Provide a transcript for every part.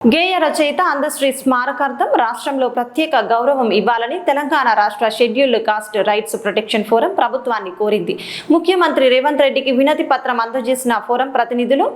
గేయ రచయిత అందశ్రీ స్మారకార్థం రాష్ట్రంలో ప్రత్యేక గౌరవం ఇవ్వాలని తెలంగాణ రాష్ట్ర scheduled cost rights protection forum ప్రభుత్వాన్ని కోరింది. ముఖ్యమంత్రి రేవంత్ రెడ్డికి వినతి పత్రం అందజేసిన ఫోరం ప్రతినిధులు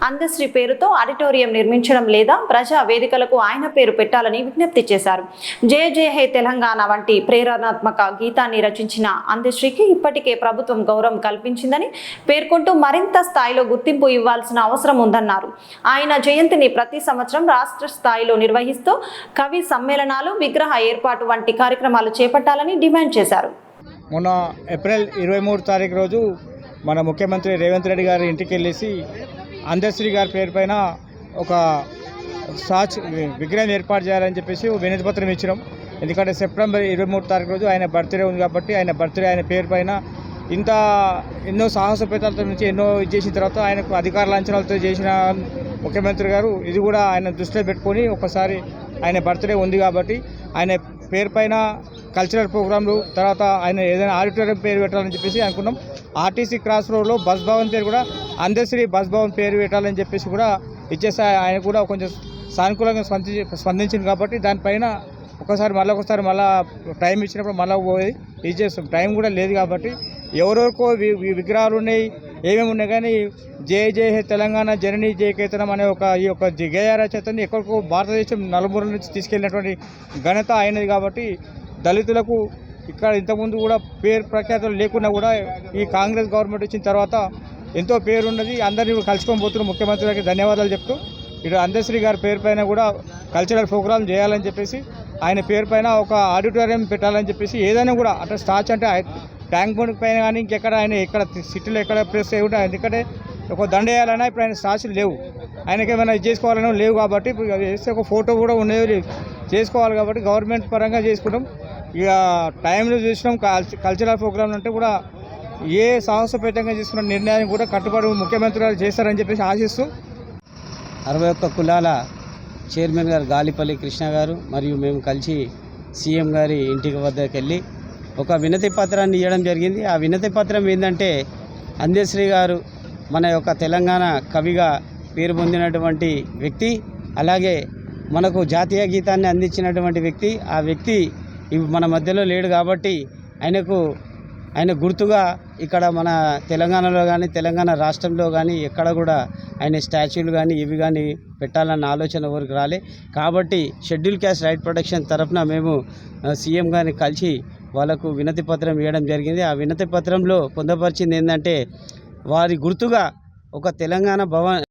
అందశ్రీ పేరుతో ఆడిటోరియం నిర్మించడం లేదా ప్రజా వేదికలకు ఆయన పేరు పెట్టాలని విజ్ఞప్తి చేశారు. జయ జయ హే తెలంగాణ వంటి ప్రేరణాత్మక గీతాన్ని రచించిన అందశ్రీకి ఇప్పటికే ప్రభుత్వం గౌరవం కల్పించిందని పేర్కొంటూ మరింత స్థాయిలో గుర్తింపు ఇవ్వాల్సిన అవసరం ఉందన్నారు. ఆయన జయంతిని ప్రతి సంవత్సరం రాష్ట్ర స్థాయిలో నిర్వహిస్తూ కవి సమ్మేళనాలు, విగ్రహ ఏర్పాటు వంటి కార్యక్రమాలు చేపట్టాలని డిమాండ్ చేశారు. మొన్న ఏప్రిల్ 23 తారీఖు రోజు మన ముఖ్యమంత్రి రేవంత్ రెడ్డి గారి ఇంటికి వెళ్ళేసి అందశ్రీ గారి పేరు పైన ఒక విగ్రహం ఏర్పాటు చేయాలని చెప్పేసి వినతి పత్రం ఇచ్చినాం. ఎందుకంటే సెప్టెంబర్ 23 తారీఖు రోజు ఆయన బర్త్డే ఉంది కాబట్టి ఆయన పేరు పైన ఎన్నో సాహసోపేతాలతో నుంచి ఎన్నో చేసిన తర్వాత ఆయనకు అధికార లాంఛనాలతో చేసిన ముఖ్యమంత్రి గారు ఇది కూడా ఆయన దృష్టిలో పెట్టుకొని ఒకసారి ఆయన బర్త్డే ఉంది కాబట్టి ఆయన పేరు పైన కల్చరల్ ప్రోగ్రాంలు, తర్వాత ఆయన ఏదైనా ఆడిటోరియం పేరు పెట్టాలని చెప్పేసి అనుకున్నాం. ఆర్టీసీ క్రాస్ రోడ్లో బస్ భవన్ పేరు కూడా అందశ్రీ బస్ భవన్ పేరు పెట్టాలని చెప్పేసి కూడా ఇచ్చేసి ఆయన కూడా కొంచెం సానుకూలంగా స్పందించింది కాబట్టి దానిపైన ఒకసారి మళ్ళీ టైం ఇచ్చినప్పుడు మళ్ళీ పోయి ఇది చేస్తాం. టైం కూడా లేదు కాబట్టి ఎవరెవరికో విగ్రహాలు ఉన్నాయి, ఏమేమి ఉన్నాయి, కానీ జయ జయ హే తెలంగాణ జననీ జయకేతనం అనే ఈ యొక్క గేయ రచయితని ఎక్కడికో భారతదేశం నలుమూల నుంచి తీసుకెళ్ళినటువంటి ఘనత అయినది కాబట్టి దళితులకు ఇక్కడ ఇంతకుముందు కూడా పేరు ప్రఖ్యాతులు లేకున్నా కూడా ఈ కాంగ్రెస్ గవర్నమెంట్ వచ్చిన తర్వాత ఎంతో పేరున్నది. అందరినీ కలుసుకొని పోతున్న ముఖ్యమంత్రి గారికి ధన్యవాదాలు చెప్తూ ఇటు అందశ్రీ గారి పేరు పైన కూడా కల్చరల్ ప్రోగ్రాం చేయాలని చెప్పేసి ఆయన పేరు పైన ఒక ఆడిటోరియం పెట్టాలని చెప్పేసి ఏదైనా కూడా అంటే స్టాచ్ అంటే ట్యాంక్ బండ్ పైన కానీ ఇంకెక్కడ ఆయన ఎక్కడ సిటీలో ఎక్కడ ప్లేస్ ఉంటాయి. ఎందుకంటే ఒక దండ వేయాలన్నా ఇప్పుడు ఆయన స్టాచ్లు లేవు, ఆయనకి ఏమైనా చేసుకోవాలన్నా లేవు కాబట్టి వేస్తే ఒక ఫోటో కూడా ఉండేది చేసుకోవాలి కాబట్టి గవర్నమెంట్ పరంగా చేసుకుంటాం. ఇక టైంలో చూసినాం కల్చరల్ ప్రోగ్రాంలు అంటే కూడా ఏ సాహసోపేతంగా చేసుకున్న నిర్ణయాన్ని కూడా కట్టుబడి ముఖ్యమంత్రి గారు చేస్తారని చెప్పేసి ఆశిస్తూ 61 కులాల చైర్మన్ గారు గాలిపల్లి కృష్ణ గారు మరియు మేము కలిసి సీఎం గారి ఇంటికి వద్దకు వెళ్ళి ఒక వినతి పత్రాన్ని ఇవ్వడం జరిగింది. ఆ వినతి పత్రం ఏంటంటే అందశ్రీ గారు మన యొక్క తెలంగాణ కవిగా పేరు పొందినటువంటి వ్యక్తి, అలాగే మనకు జాతీయ గీతాన్ని అందించినటువంటి వ్యక్తి. ఆ వ్యక్తి మన మధ్యలో లేడు కాబట్టి ఆయన గుర్తుగా ఇక్కడ మన తెలంగాణలో కానీ తెలంగాణ రాష్ట్రంలో కానీ ఎక్కడ కూడా ఆయన స్టాచ్యూలు కానీ ఇవి కానీ పెట్టాలన్న ఆలోచన ఎవరికి రాలే. కాబట్టి షెడ్యూల్ క్యాస్ట్ రైట్ ప్రొటెక్షన్ తరఫున మేము సీఎం గారిని కలిసి వాళ్ళకు వినతి పత్రం ఇవ్వడం జరిగింది. ఆ వినతి పత్రంలో పొందుపరిచింది ఏంటంటే వారి గుర్తుగా ఒక తెలంగాణ భవన్